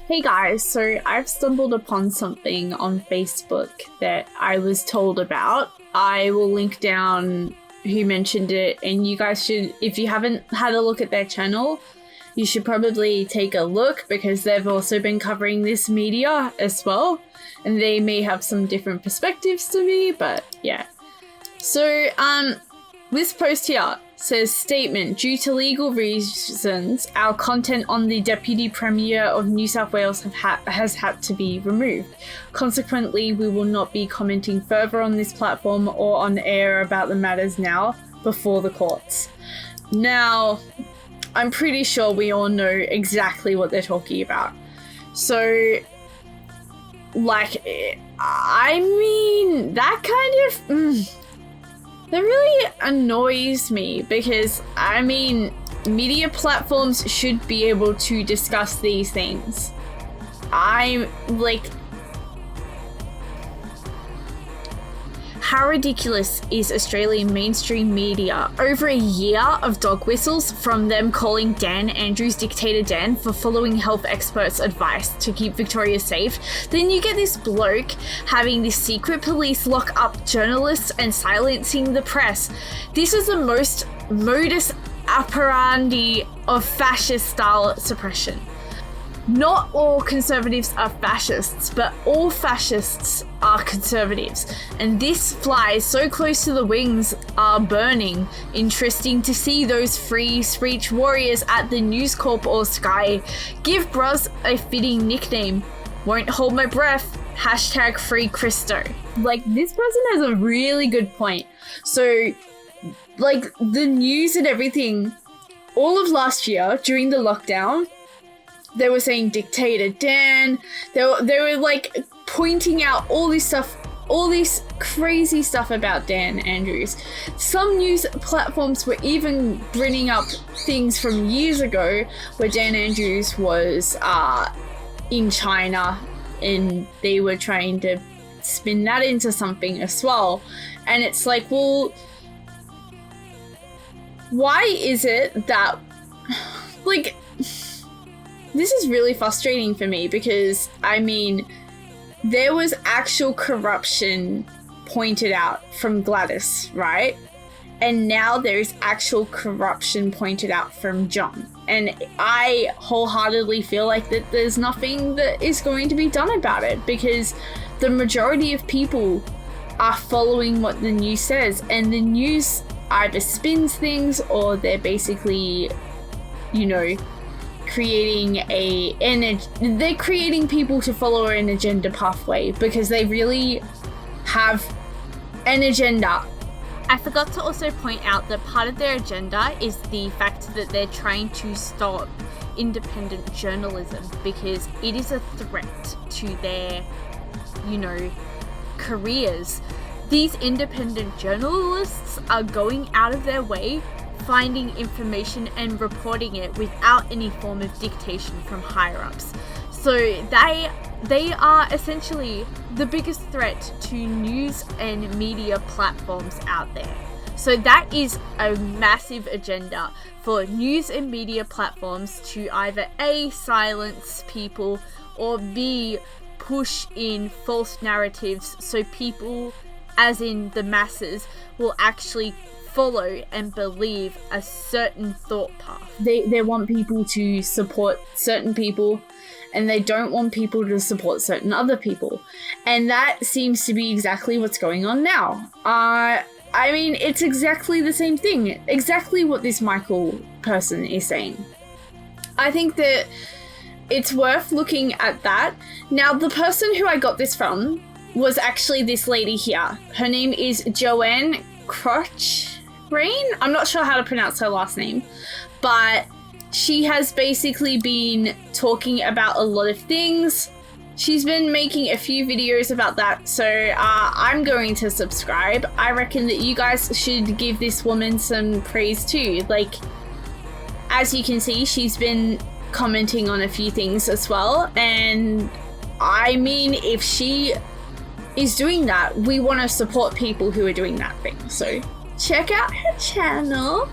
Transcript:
Hey guys, so I've stumbled upon something on Facebook that I was told about. I will link down who mentioned it, and you guys should, if you haven't had a look at their channel, you should probably take a look because they've also been covering this media as well, and they may have some different perspectives to me, but yeah. So, this post here says, statement, due to legal reasons, our content on the Deputy Premier of New South Wales has had to be removed. Consequently, we will not be commenting further on this platform or on air about the matters now before the courts. Now, I'm pretty sure we all know exactly what they're talking about. So, like, I mean, that kind of... that really annoys me because, I mean, media platforms should be able to discuss these things. I'm like... How ridiculous is Australian mainstream media? Over a year of dog whistles from them calling Dan Andrews Dictator Dan for following health experts' advice to keep Victoria safe. Then you get this bloke having this secret police lock up journalists and silencing the press. This is the most modus operandi of fascist-style suppression. Not all conservatives are fascists, but all fascists are conservatives. And this flies so close to the wings are burning. Interesting to see those free speech warriors at the News Corp or Sky. Give Bros a fitting nickname. Won't hold my breath. Hashtag free Christo. Like, this person has a really good point. So, like, the news and everything, all of last year during the lockdown, they were saying Dictator Dan. They were like pointing out all this stuff, all this crazy stuff about Dan Andrews. Some news platforms were even bringing up things from years ago where Dan Andrews was in China and they were trying to spin that into something as well. And it's like, well, why is it that, like... This is really frustrating for me because, I mean, there was actual corruption pointed out from Gladys, right? And now there's actual corruption pointed out from John. And I wholeheartedly feel like that there's nothing that is going to be done about it because the majority of people are following what the news says. And the news either spins things or they're basically, you know... they're creating people to follow an agenda pathway because they really have an agenda. I forgot to also point out that part of their agenda is the fact that they're trying to stop independent journalism because it is a threat to their, you know, careers. These independent journalists are going out of their way finding information and reporting it without any form of dictation from higher-ups. So they are essentially the biggest threat to news and media platforms out there. So that is a massive agenda for news and media platforms to either A, silence people, or B, push in false narratives so people, as in the masses, will actually follow and believe a certain thought path. They want people to support certain people and they don't want people to support certain other people. And that seems to be exactly what's going on now. I mean, it's exactly the same thing. Exactly what this Michael person is saying. I think that it's worth looking at that. Now, the person who I got this from was actually this lady here. Her name is Joanne Crotch. I'm not sure how to pronounce her last name, but she has basically been talking about a lot of things. She's been making a few videos about that, so I'm going to subscribe. I reckon that you guys should give this woman some praise too. Like, as you can see, she's been commenting on a few things as well, and I mean, if she is doing that, we want to support people who are doing that thing, so check out her channel.